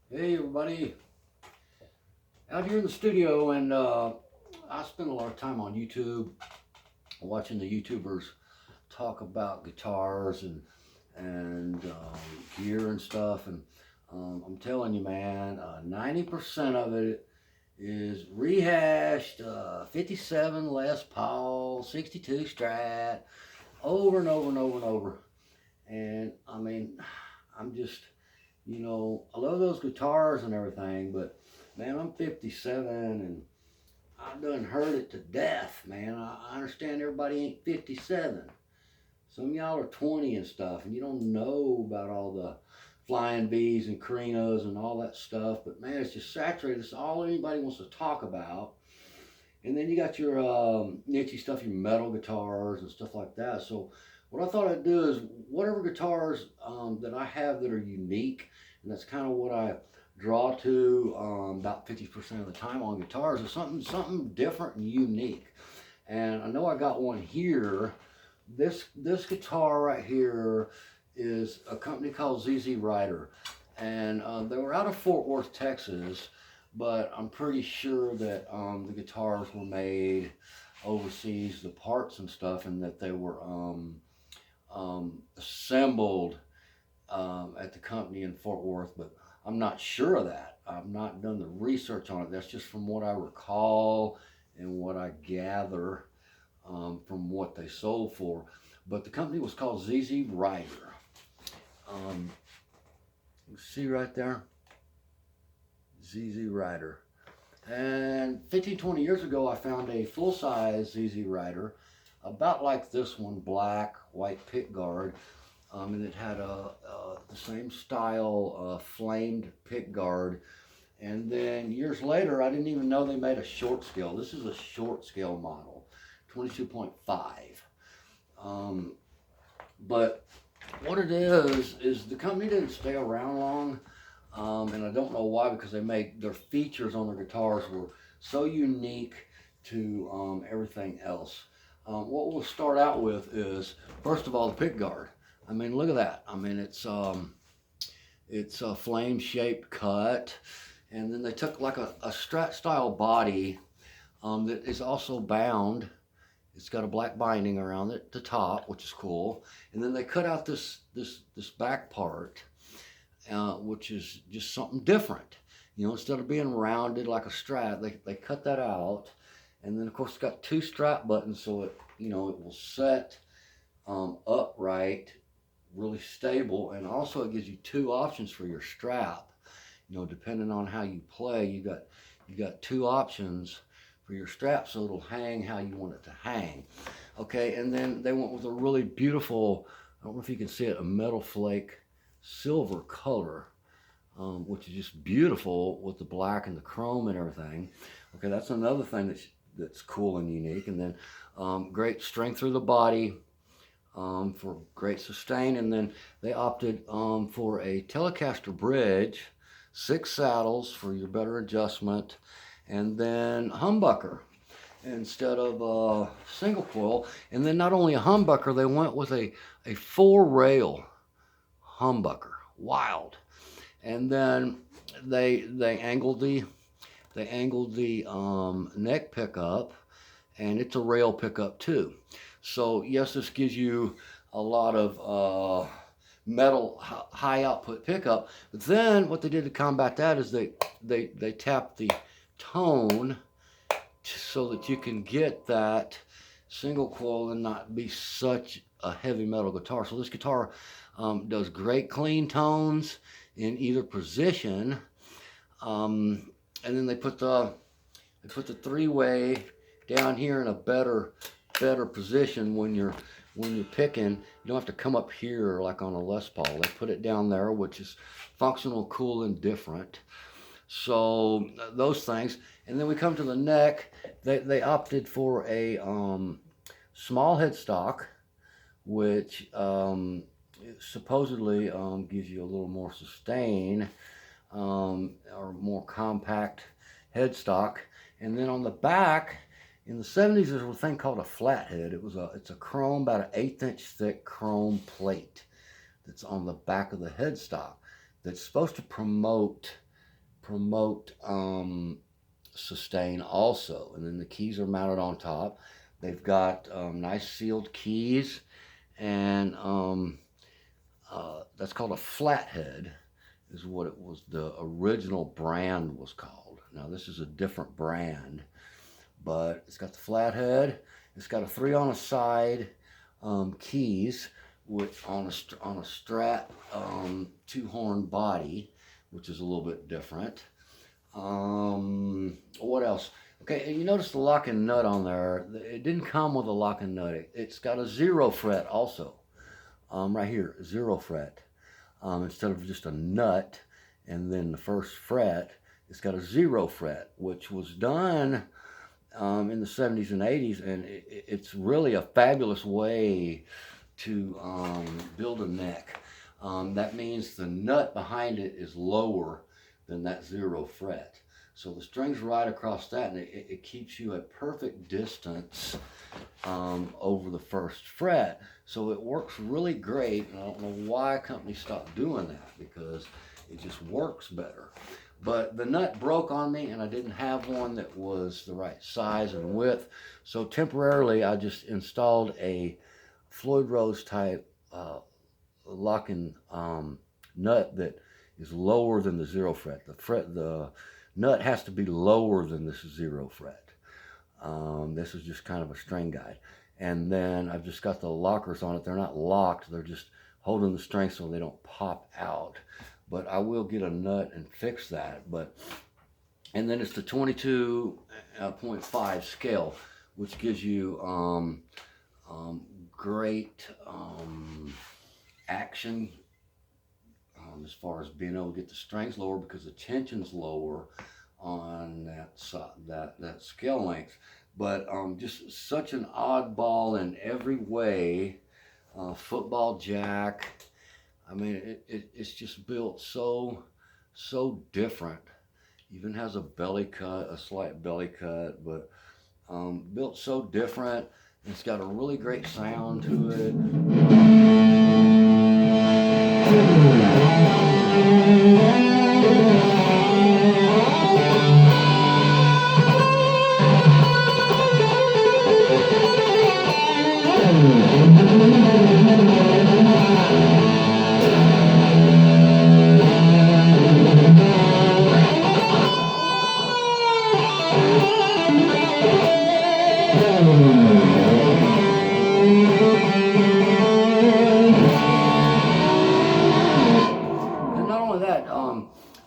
Hey everybody, out here in the studio, and I spend a lot of time on YouTube watching the YouTubers talk about guitars and gear and stuff. And I'm telling you, man, 90% of it is rehashed 57 Les Paul, 62 Strat, over and over and over and over. And I mean, I'm just, I love those guitars and everything, but man, I'm 57 and I done heard it to death, man. I understand everybody ain't 57. Some of y'all are 20 and stuff, and you don't know about all the flying V's and Carinos and all that stuff. But man, it's just saturated. It's all anybody wants to talk about. And then you got your niche stuff, your metal guitars and stuff like that. So what I thought I'd do is whatever guitars that I have that are unique, and that's kind of what I draw to about 50% of the time on guitars, is something different and unique. And I know I got one here. This guitar right here is a company called ZZ Rider, and they were out of Fort Worth, Texas, but I'm pretty sure that the guitars were made overseas, the parts and stuff, and that they were assembled at the company in Fort Worth. But I'm not sure of that. I've not done the research on it. That's just from what I recall and what I gather from what they sold for. But the company was called ZZ Rider. Um, you see right there? ZZ Rider. And 15, 20 years ago, I found a full-size ZZ Rider, about like this one, black, white pickguard, and it had the same style flamed pickguard. And then years later, I didn't even know they made a short scale. This is a short scale model, 22.5. But what it is the company didn't stay around long. And I don't know why, because they made their features on their guitars were so unique to everything else. What we'll start out with is, first of all, the pick guard. I mean, look at that. I mean, it's a flame shaped cut, and then they took like a Strat style body that is also bound. It's got a black binding around it, the top, which is cool, and then they cut out this back part, which is just something different. Instead of being rounded like a Strat, they cut that out. And then of course it's got two strap buttons, so it will set upright, really stable. And also it gives you two options for your strap. Depending on how you play, you got two options for your strap, so it'll hang how you want it to hang. Okay, and then they went with a really beautiful, I don't know if you can see it, a metal flake silver color, which is just beautiful with the black and the chrome and everything. Okay, that's another thing that's cool and unique. And then great strength through the body for great sustain. And then they opted for a Telecaster bridge, 6 saddles for your better adjustment, and then humbucker instead of a single coil. And then not only a humbucker, they went with a 4-rail humbucker. Wild. And then they angled the neck pickup, and it's a rail pickup too. So yes, this gives you a lot of metal high output pickup. But then what they did to combat that is they tapped the tone so that you can get that single coil and not be such a heavy metal guitar. So this guitar does great clean tones in either position. And then they put the 3-way down here in a better position when you're picking. You don't have to come up here like on a Les Paul. They put it down there, which is functional, cool, and different. So those things. And then we come to the neck. They opted for a small headstock, which supposedly gives you a little more sustain, or more compact headstock. And then on the back, in the 70s, there was a thing called a flathead. It's a chrome, about an 1/8 inch thick chrome plate that's on the back of the headstock that's supposed to promote promote sustain also. And then the keys are mounted on top. They've got nice sealed keys, and that's called a flathead, is what it was. The original brand was called. Now this is a different brand, but it's got the flathead. It's got a 3 on a side keys with on a Strat 2-horn body, which is a little bit different. What else? Okay, and you notice the lock and nut on there. It didn't come with a lock and nut. It's got a 0 fret also. Right here, 0 fret. Instead of just a nut and then the first fret, it's got a 0 fret, which was done in the 70s and 80s, and it's really a fabulous way to build a neck. That means the nut behind it is lower than that 0 fret. So the string's right across that, and it keeps you at perfect distance over the first fret. So it works really great, and I don't know why companies stopped doing that, because it just works better. But the nut broke on me, and I didn't have one that was the right size and width. So temporarily, I just installed a Floyd Rose type locking nut that is lower than the 0 fret. The nut has to be lower than this 0 fret. This is just kind of a string guide. And then I've just got the lockers on it. They're not locked. They're just holding the string so they don't pop out. But I will get a nut and fix that. And then it's the 22.5 scale, which gives you great action as far as being able to get the strings lower, because the tension's lower on that scale length. But just such an oddball in every way. Football jack. I mean, it's just built so different. Even has a belly cut, a slight belly cut, but built so different. It's got a really great sound to it.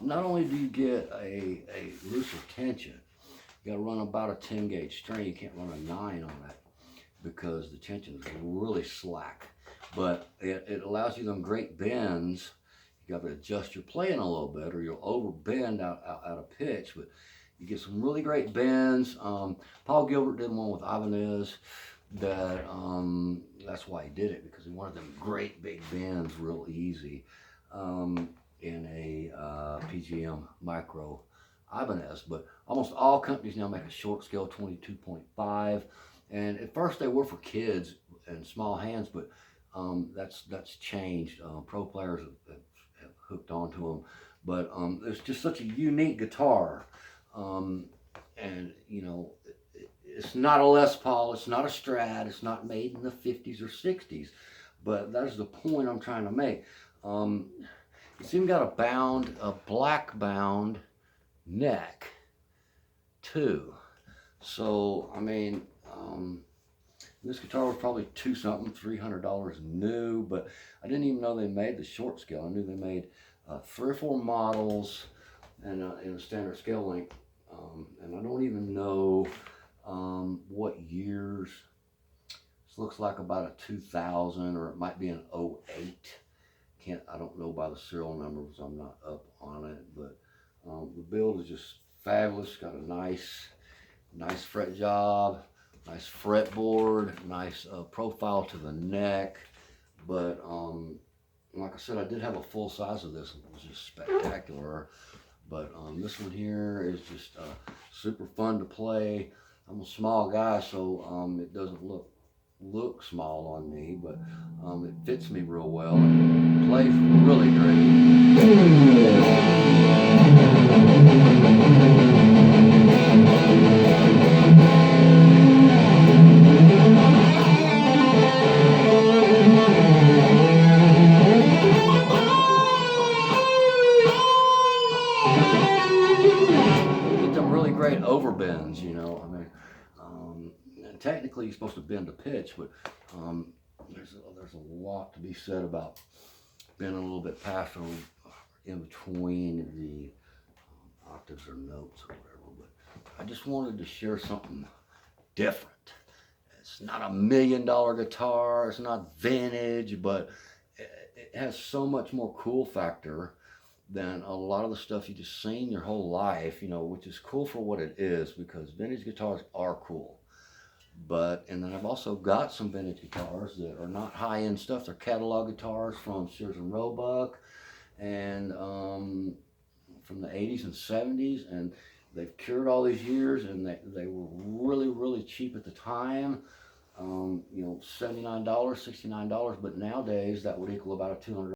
Not only do you get a looser tension, you got to run about a 10 gauge string. You can't run a 9 on that because the tension is really slack. But it allows you them great bends. You got to adjust your playing a little bit, or you'll over bend out of pitch. But you get some really great bends. Paul Gilbert did one with Ibanez. That's why he did it, because he wanted them great big bends real easy. In a PGM micro Ibanez. But almost all companies now make a short scale 22.5, and at first they were for kids and small hands, but that's changed. Pro players have hooked onto them. But it's just such a unique guitar, and you know, it's not a Les Paul, it's not a Strat, it's not made in the 50s or 60s, but that's the point I'm trying to make. It's even got a black bound neck too. So I mean, this guitar was probably $300 new, but I didn't even know they made the short scale. I knew they made 3 or 4 models and in a standard scale length, and I don't even know what years. This looks like about a 2000, or it might be an 08. I don't know by the serial number because I'm not up on it, but the build is just fabulous. Got a nice fret job, nice fretboard, nice profile to the neck. But like I said, I did have a full size of this. It was just spectacular. But this one here is just super fun to play. I'm a small guy, so it doesn't look small on me, but it fits me real well and plays really great. great over bends, you know. I mean, and technically you're supposed to bend to pitch, but there's a lot to be said about bending a little bit past or in between the octaves or notes or whatever. But I just wanted to share something different. It's not $1 million guitar. It's not vintage, but it has so much more cool factor than a lot of the stuff you just seen your whole life, you know, which is cool for what it is, because vintage guitars are cool. And then I've also got some vintage guitars that are not high-end stuff. They're catalog guitars from Sears and Roebuck, and from the 80s and 70s, and they've cured all these years, and they were really, really cheap at the time. You know, $79, $69, but nowadays that would equal about a $200